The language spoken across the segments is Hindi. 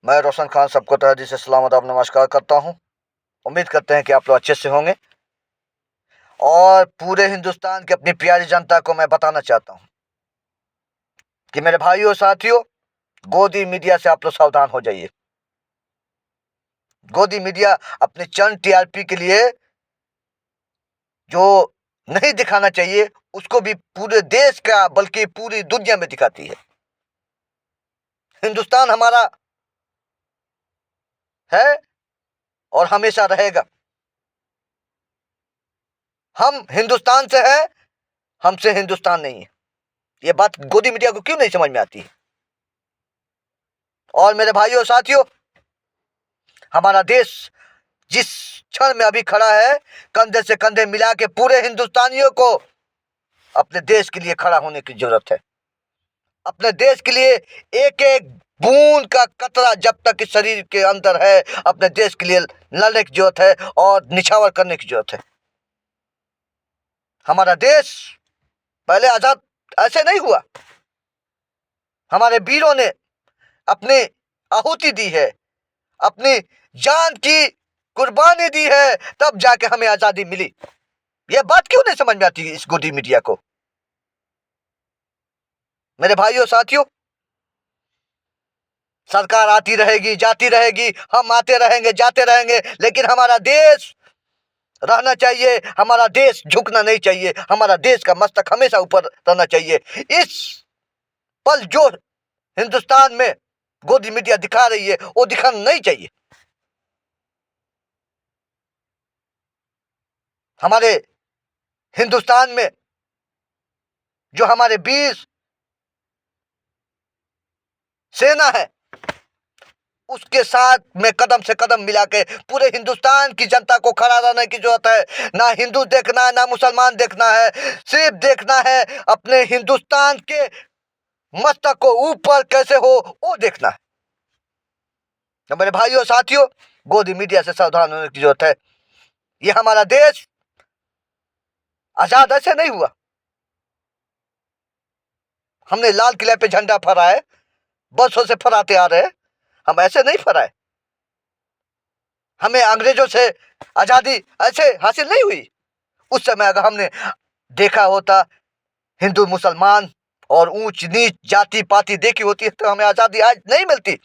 मैं रोशन खान सबको तहे दिल से सलाम आदाब नमस्कार करता हूँ। उम्मीद करते हैं कि आप लोग अच्छे से होंगे। और पूरे हिंदुस्तान की अपनी प्यारी जनता को मैं बताना चाहता हूँ कि मेरे भाइयों साथियों, गोदी मीडिया से आप लोग सावधान हो जाइए। गोदी मीडिया अपने चंद टीआरपी के लिए जो नहीं दिखाना चाहिए उसको भी पूरे देश का बल्कि पूरी दुनिया में दिखाती है। हिंदुस्तान हमारा है और हमेशा रहेगा। हम हिंदुस्तान से हैं, हमसे हिंदुस्तान नहीं है। ये बात गोदी मीडिया को क्यों नहीं समझ में आती है? और मेरे भाइयों साथियों, हमारा देश जिस क्षण में अभी खड़ा है, कंधे से कंधे मिला के पूरे हिंदुस्तानियों को अपने देश के लिए खड़ा होने की जरूरत है। अपने देश के लिए एक एक बूंद का कतरा जब तक इस शरीर के अंदर है, अपने देश के लिए लड़ने की जरूरत है और निछावर करने की जरूरत है। हमारा देश पहले आजाद ऐसे नहीं हुआ। हमारे वीरों ने अपनी आहुति दी है, अपनी जान की कुर्बानी दी है, तब जाके हमें आजादी मिली। यह बात क्यों नहीं समझ में आती इस गोदी मीडिया को? मेरे भाइयों साथियों, सरकार आती रहेगी जाती रहेगी, हम आते रहेंगे जाते रहेंगे, लेकिन हमारा देश रहना चाहिए। हमारा देश झुकना नहीं चाहिए। हमारा देश का मस्तक हमेशा ऊपर रहना चाहिए। इस पल जो हिंदुस्तान में गोदी मीडिया दिखा रही है वो दिखाना नहीं चाहिए। हमारे हिंदुस्तान में जो हमारे वीर सेना है उसके साथ में कदम से कदम मिला के पूरे हिंदुस्तान की जनता को खड़ा रहने की जरूरत है। ना हिंदू देखना है, ना मुसलमान देखना है, सिर्फ देखना है अपने हिंदुस्तान के मस्तक को ऊपर कैसे हो वो देखना है। तो मेरे भाइयों साथियों, गोदी मीडिया से सावधान होने की जरूरत है। ये हमारा देश आजाद ऐसे नहीं हुआ। हमने लाल किले पे झंडा फहराया है, बरसों से फहराते आ रहे हैं। हम ऐसे नहीं फहराए। हमें अंग्रेजों से आजादी ऐसे हासिल नहीं हुई। उस समय अगर हमने देखा होता हिंदू मुसलमान और ऊंच नीच जाति पाति देखी होती तो हमें आजादी आज नहीं मिलती।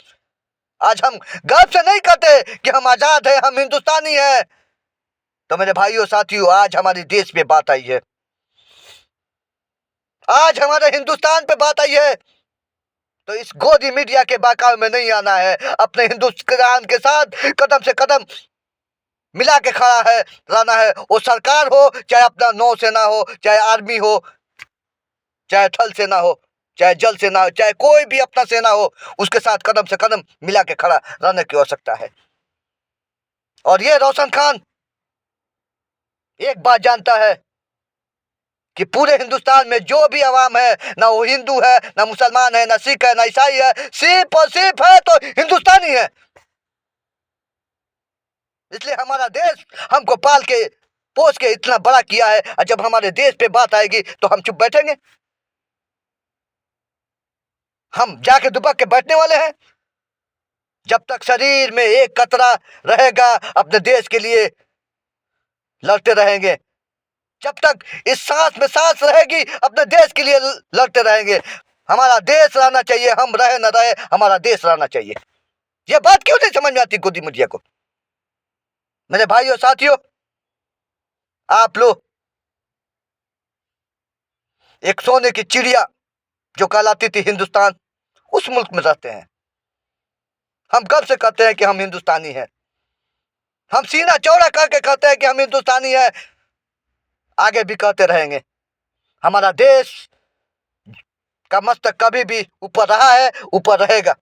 आज हम गर्व से नहीं कहते कि हम आजाद हैं, हम हिंदुस्तानी हैं। तो मेरे भाइयों साथियों, आज हमारे देश पे बात आई है, आज हमारे हिंदुस्तान पे बात आई है। तो इस गोदी मीडिया के बहकावे में नहीं आना है। अपने हिंदुस्तान के साथ कदम से कदम मिला के खड़ा है रहना है। वो सरकार हो, चाहे अपना नौसेना हो, चाहे आर्मी हो, चाहे थल सेना हो, चाहे जल सेना हो, चाहे कोई भी अपना सेना हो, उसके साथ कदम से कदम मिला के खड़ा रहने की आवश्यकता है। और ये रोशन खान एक बात जानता है कि पूरे हिंदुस्तान में जो भी आवाम है, ना वो हिंदू है, ना मुसलमान है, ना सिख है, ना ईसाई है, सिर्फ और सिर्फ है तो हिंदुस्तानी है। इसलिए हमारा देश हमको पाल के पोस के इतना बड़ा किया है, और जब हमारे देश पे बात आएगी तो हम चुप बैठेंगे? हम जाके दुबक के बैठने वाले हैं? जब तक शरीर में एक कतरा रहेगा अपने देश के लिए लड़ते रहेंगे। जब तक इस सांस में सांस रहेगी अपने देश के लिए लड़ते रहेंगे। हमारा देश रहना चाहिए, हम रहे न रहे, हमारा देश रहना चाहिए। यह बात क्यों नहीं समझ में आती गोदी मीडिया को? मेरे भाइयों साथियों, आप लोग एक सोने की चिड़िया जो कहलाती थी हिंदुस्तान, उस मुल्क में रहते हैं। हम कब से कहते हैं कि हम हिंदुस्तानी हैं। हम सीना चौड़ा करके कहते हैं कि हम हिंदुस्तानी हैं, आगे भी कहते रहेंगे। हमारा देश का मस्तक कभी भी ऊपर रहा है, ऊपर रहेगा।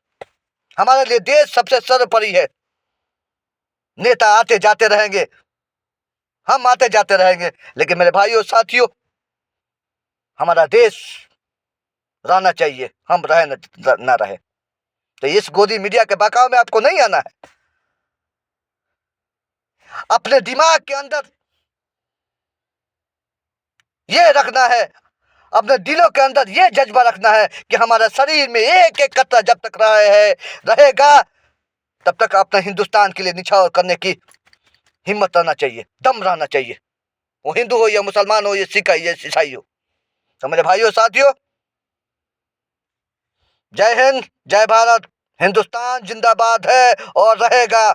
हमारे लिए देश सबसे सर्वोपरि है। नेता आते जाते रहेंगे, हम आते जाते रहेंगे, लेकिन मेरे भाइयों साथियों, हमारा देश रहना चाहिए, हम रहे न रहे। तो इस गोदी मीडिया के बहकाव में आपको नहीं आना है। अपने दिमाग के अंदर ये रखना है, अपने दिलों के अंदर ये जज्बा रखना है कि हमारे शरीर में एक एक कतरा जब तक रहेगा तब तक अपना हिंदुस्तान के लिए निछावर करने की हिम्मत रहना चाहिए, दम रहना चाहिए। वो हिंदू हो या मुसलमान हो या सिख हो या ईसाई हो। तो मेरे भाइयों साथियों, जय हिंद, जय भारत। हिंदुस्तान जिंदाबाद है और रहेगा।